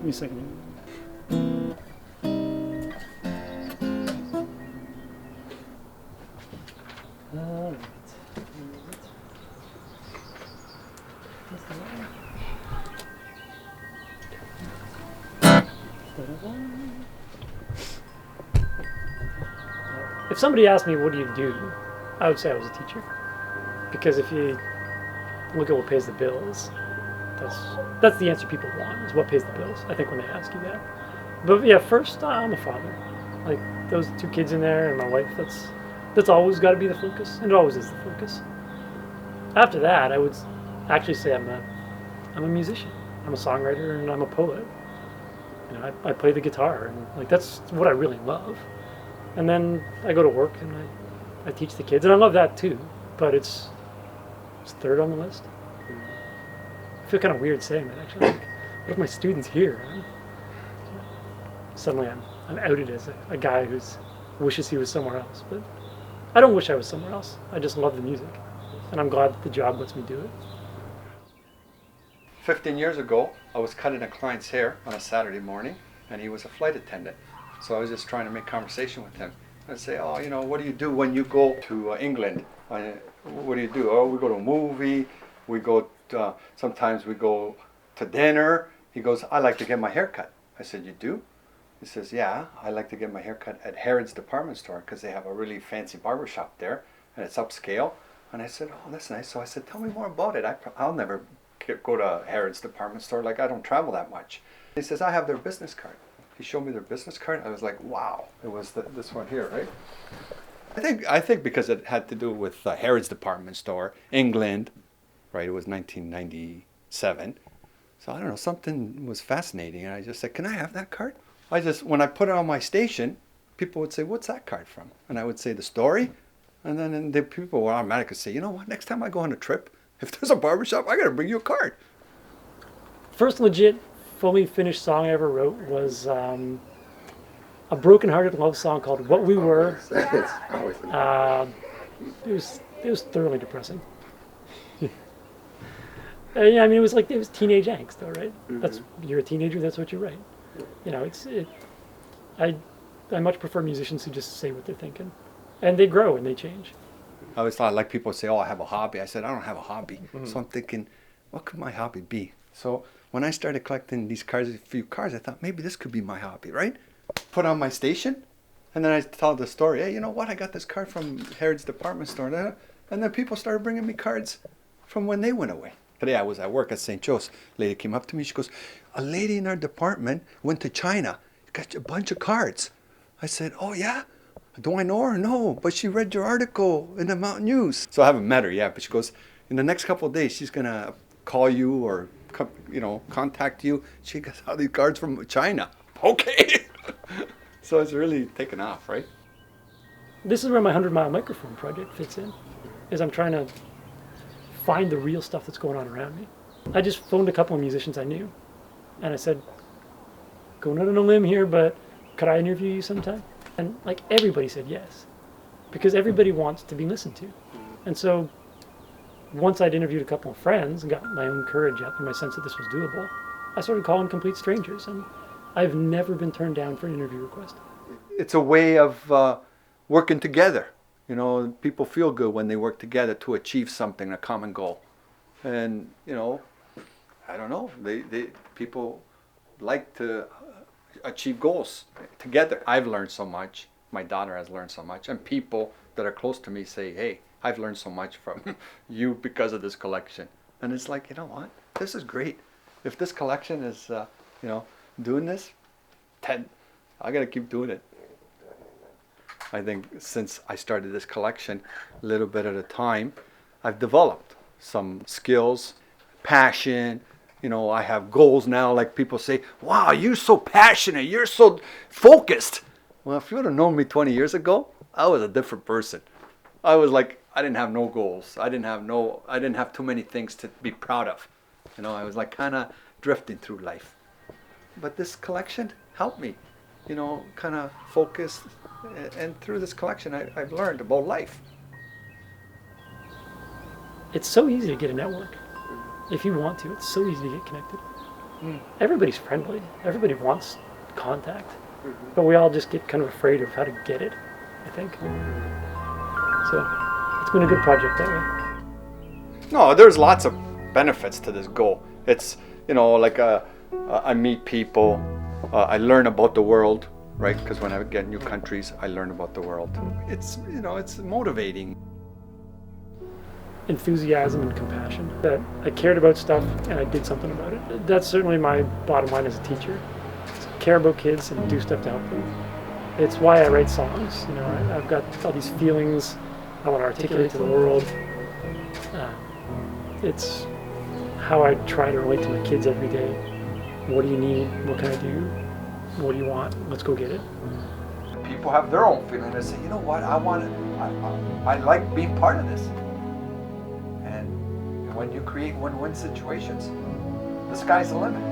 me a second. All right. If somebody asked me, what do you do? I would say I was a teacher. Because if you look at what pays the bills, that's the answer people want, is what pays the bills, I think, when they ask you that. But yeah, first, I'm a father. Like, those 2 kids in there and my wife, that's always got to be the focus, and it always is the focus. After that, I would actually say I'm a musician. I'm a songwriter and I'm a poet. You know, I play the guitar, and like that's what I really love. And then I go to work and I teach the kids, and I love that too. But it's third on the list. I feel kind of weird saying that, actually. Like, what if my students hear? Suddenly I'm outed as a guy who wishes he was somewhere else. But I don't wish I was somewhere else. I just love the music, and I'm glad that the job lets me do it. 15 years ago, I was cutting a client's hair on a Saturday morning, and he was a flight attendant. So I was just trying to make conversation with him. I'd say, oh, you know, what do you do when you go to England? What do you do? Oh, we go to a movie. We go sometimes we go to dinner. He goes, I like to get my hair cut. I said, you do? He says, yeah, I like to get my hair cut at Harrods department store because they have a really fancy barber shop there, and it's upscale. And I said, oh, that's nice. So I said, tell me more about it. I'll never go to Harrods department store. Like, I don't travel that much. He says, I have their business card. He showed me their business card. I was like, wow. It was this one here, right? I think because it had to do with Harrods department store, England, right? It was 1997. So I don't know, something was fascinating. And I just said, can I have that card? When I put it on my station, people would say, what's that card from? And I would say the story. And then the people would automatically say, you know what, next time I go on a trip, if there's a barbershop, I got to bring you a card. First legit, fully finished song I ever wrote was a broken-hearted love song called "What We Were." It was thoroughly depressing. Yeah, I mean, it was teenage angst, though, right? Mm-hmm. You're a teenager. That's what you write. You know, I much prefer musicians who just say what they're thinking, and they grow and they change. I always thought, like, people say, oh, I have a hobby. I said, I don't have a hobby. Mm-hmm. So I'm thinking, what could my hobby be? So when I started collecting these cards, a few cards, I thought maybe this could be my hobby, right? Put on my station, and then I tell the story. Hey, you know what? I got this card from Harrods department store. And then people started bringing me cards from when they went away. Today I was at work at St. Joe's. A lady came up to me. She goes, a lady in our department went to China. Got a bunch of cards. I said, oh, yeah? Do I know her? No, but she read your article in the Mountain News. So I haven't met her yet, but she goes, in the next couple of days, she's going to call you or, you know, contact you. She got all these cards from China. Okay. So it's really taken off, right? This is where my 100-mile microphone project fits in, is I'm trying to find the real stuff that's going on around me. I just phoned a couple of musicians I knew, and I said, going out on a limb here, but could I interview you sometime? And like everybody said yes, because everybody wants to be listened to. And so once I'd interviewed a couple of friends and got my own courage up and my sense that this was doable, I started calling complete strangers, and I've never been turned down for an interview request. It's a way of working together. You know, people feel good when they work together to achieve something, a common goal. And, you know, I don't know, people like to achieve goals together. I've learned so much. My daughter has learned so much. And people that are close to me say, hey, I've learned so much from you because of this collection. And it's like, you know what? This is great. If this collection is, you know, doing this, then I got to keep doing it. I think since I started this collection, a little bit at a time, I've developed some skills, passion. You know, I have goals now. Like people say, wow, you're so passionate. You're so focused. Well, if you would have known me 20 years ago, I was a different person. I was like, I didn't have no goals. I didn't have too many things to be proud of. You know, I was like kind of drifting through life. But this collection helped me, you know, kind of focus. And through this collection, I've learned about life. It's so easy to get a network. If you want to, it's so easy to get connected. Everybody's friendly. Everybody wants contact, but we all just get kind of afraid of how to get it, I think. So it's been a good project that way. No, there's lots of benefits to this goal. It's, like I meet people, I learn about the world, right? Because when I get new countries, I learn about the world. It's, it's motivating. Enthusiasm and compassion, that I cared about stuff and I did something about it. That's certainly my bottom line as a teacher. It's care about kids and do stuff to help them. It's why I write songs. I've got all these feelings I want to articulate to the world. It's how I try to relate to my kids every day. What do you need? What can I do? What do you want? Let's go get it. People have their own feeling. They say, you know what, I like being part of this. And when you create win-win situations, the sky's the limit.